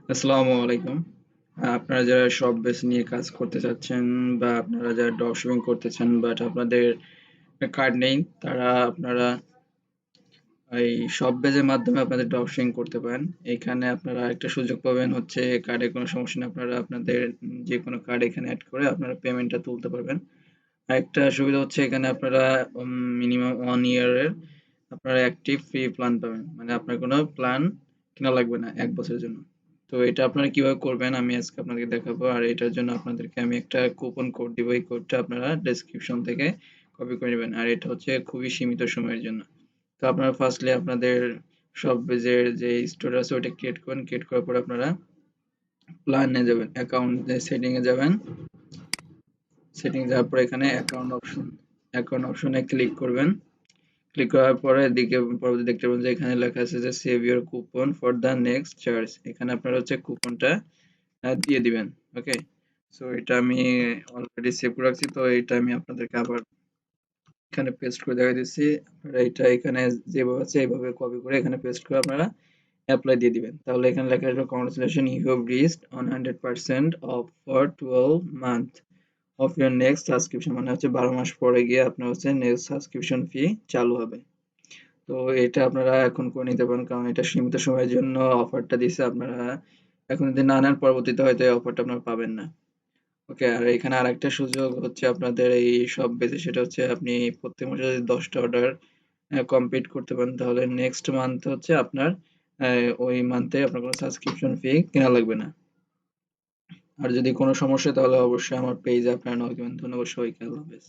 আসসালামু আলাইকুম। আপনারা যারা শপ বেস নিয়ে কাজ করতে চাচ্ছেন বা আপনারা যারা ড্রপশিপিং করতে চান বাট আপনাদের কার্ড নেই, তারা আপনারা এই শপ বেজের মাধ্যমে আপনাদের ড্রপশিপিং করতে পারেন। এখানে আপনারা একটা সুযোগ পাবেন হচ্ছে কার্ডের কোনো সমস্যা নেই। আপনারা আপনাদের যেকোনো কার্ড এখানে এড করে আপনারা পেমেন্টটা তুলতে পারবেন। আরেকটা সুবিধা হচ্ছে এখানে আপনারা মিনিমাম 1 ইয়ারের আপনারা অ্যাক্টিভ ফ্রি প্ল্যান পাবেন। মানে আপনার কোনো প্ল্যান কেনা লাগবে না ১ বছরের জন্য। তো এটা আপনারা কিভাবে করবেন আমি আজকে আপনাদেরকে দেখাবো। আর এটার জন্য আপনাদেরকে আমি একটা কুপন কোড দিব। এই কোডটা আপনারা ডেসক্রিপশন থেকে কপি করে নেবেন। আর এটা হচ্ছে খুবই সীমিত সময়ের জন্য। তো আপনারা ফার্স্টলি আপনাদের শপবেজের যে স্টোর আছে ওটা ক্রিয়েট করবেন। ক্রিয়েট করার পর আপনারা প্ল্যানে যাবেন, অ্যাকাউন্ট সেটিং এ যাবেন। সেটিং যাওয়ার পর এখানে অ্যাকাউন্ট অপশনে ক্লিক করবেন। ক্লিক করার পরে এদিকে পরবর্তী দেখতে পাবেন যে এখানে লেখা আছে যে save your coupon for the next charge. এখানে আপনারা হচ্ছে কুপনটা দিয়ে দিবেন। ওকে, সো এটা আমি অলরেডি সেভ করে রাখছি, তো এটা আমি আপনাদেরকে আবার এখানে পেস্ট করে দেখা দিচ্ছি। আপনারা এটা এখানে যেভাবে আছে এইভাবে কপি করে এখানে পেস্ট করে আপনারা অ্যাপ্লাই দিয়ে দিবেন। তাহলে এখানে লেখা আসবে congratulation, you have reached 100% of for 12 month of your next subscription. মানে হচ্ছে 12 মাস পরে গিয়ে আপনার হচ্ছে নেক্সট সাবস্ক্রিপশন ফি চালু হবে। তো এটা আপনারা এখন করে নিতে পারেন, কারণ এটা সীমিত সময়ের জন্য অফারটা দিছে। আপনারা এখন যদি না নেন পরবর্তীতে হয়তো এই অফারটা আপনারা পাবেন না। ওকে, আর এখানে আরেকটা সুযোগ হচ্ছে আপনাদের এই সব বেজে, সেটা হচ্ছে আপনি প্রত্যেক মাসে যদি 10টা অর্ডার কমপ্লিট করতে পারেন তাহলে নেক্সট মান্থ হচ্ছে আপনার ওই মান্থে আপনার কোনো সাবস্ক্রিপশন ফি কেনা লাগবে না। আর যদি কোনো সমস্যা হয় তাহলে অবশ্যই আমার পেজে আপনারা নক দিবেন। ধন্যবাদ সবাইকে, আল্লাহ হাফেজ।